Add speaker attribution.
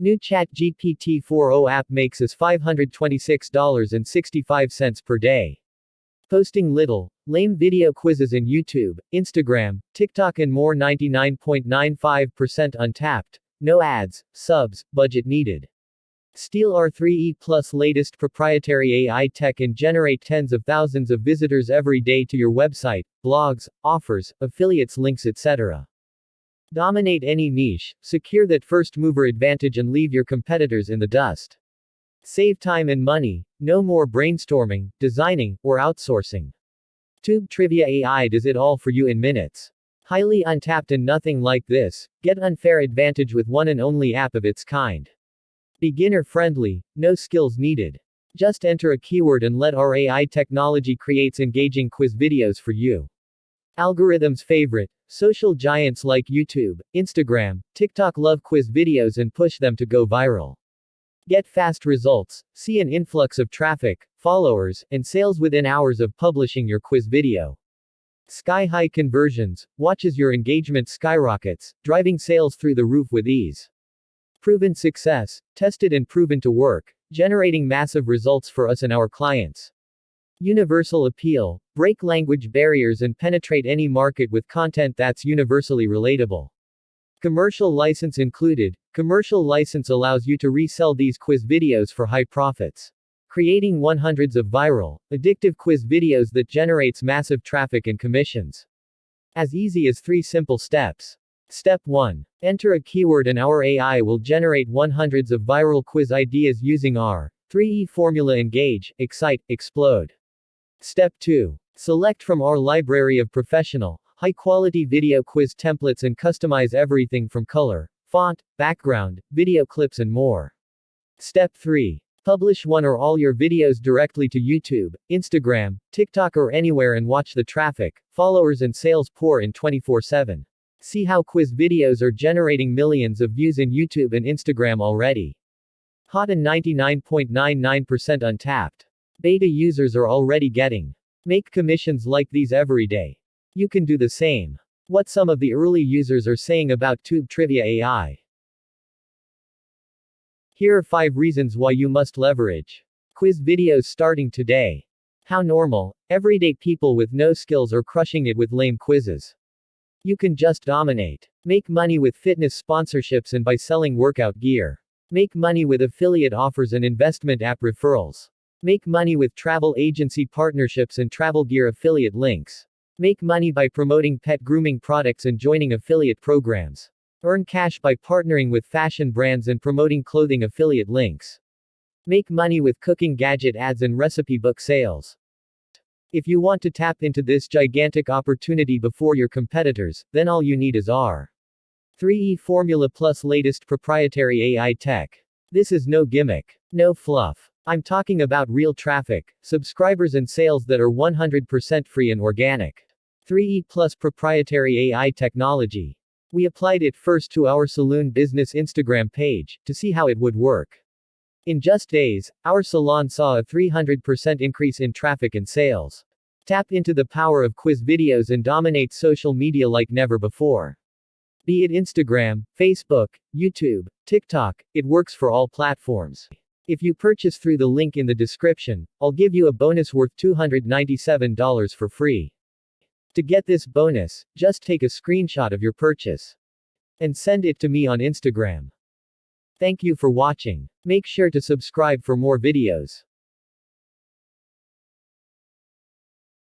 Speaker 1: New ChatGPT 4.0 app makes us $526.65 per day. Posting little, lame video quizzes in YouTube, Instagram, TikTok and more. 99.95% untapped. No ads, subs, budget needed. Steal R3E Plus latest proprietary AI tech and generate tens of thousands of visitors every day to your website, blogs, offers, affiliates, links, etc. Dominate any niche, secure that first mover advantage and leave your competitors in the dust. Save time and money, no more brainstorming, designing, or outsourcing. Tubetravia AI does it all for you in minutes. Highly untapped and nothing like this. Get unfair advantage with one and only app of its kind. Beginner friendly, no skills needed. Just enter a keyword and let our AI technology creates engaging quiz videos for you. Algorithms favorite, social giants like YouTube, Instagram, TikTok love quiz videos and push them to go viral. Get fast results, see an influx of traffic, followers, and sales within hours of publishing your quiz video. Sky-high conversions, watch as your engagement skyrockets, driving sales through the roof with ease. Proven success, tested and proven to work, generating massive results for us and our clients. Universal appeal, break language barriers and penetrate any market with content that's universally relatable. Commercial license included. Commercial license allows you to resell these quiz videos for high profits. Creating hundreds of viral, addictive quiz videos that generates massive traffic and commissions. As easy as 3 simple steps. Step 1. Enter a keyword and our AI will generate hundreds of viral quiz ideas using our 3E formula: engage, excite, explode. Step 2. Select from our library of professional, high-quality video quiz templates and customize everything from color, font, background, video clips and more. Step 3. Publish one or all your videos directly to YouTube, Instagram, TikTok or anywhere and watch the traffic, followers and sales pour in 24/7. See how quiz videos are generating millions of views in YouTube and Instagram already. Hot and 99.99% untapped. Beta users are already getting. Make commissions like these every day. You can do the same. What some of the early users are saying about Tubetravia AI. Here are 5 reasons why you must leverage quiz videos starting today. How normal, everyday people with no skills are crushing it with lame quizzes. You can just dominate. Make money with fitness sponsorships and by selling workout gear. Make money with affiliate offers and investment app referrals. Make money with travel agency partnerships and travel gear affiliate links. Make money by promoting pet grooming products and joining affiliate programs. Earn cash by partnering with fashion brands and promoting clothing affiliate links. Make money with cooking gadget ads and recipe book sales. If you want to tap into this gigantic opportunity before your competitors, then all you need is our 3E formula plus latest proprietary AI tech. This is no gimmick. No fluff. I'm talking about real traffic, subscribers and sales that are 100% free and organic. 3E plus proprietary AI technology. We applied it first to our salon business Instagram page, to see how it would work. In just days, our salon saw a 300% increase in traffic and sales. Tap into the power of quiz videos and dominate social media like never before. Be it Instagram, Facebook, YouTube, TikTok, it works for all platforms. If you purchase through the link in the description, I'll give you a bonus worth $297 for free. To get this bonus, just take a screenshot of your purchase and send it to me on Instagram. Thank you for watching. Make sure to subscribe for more videos.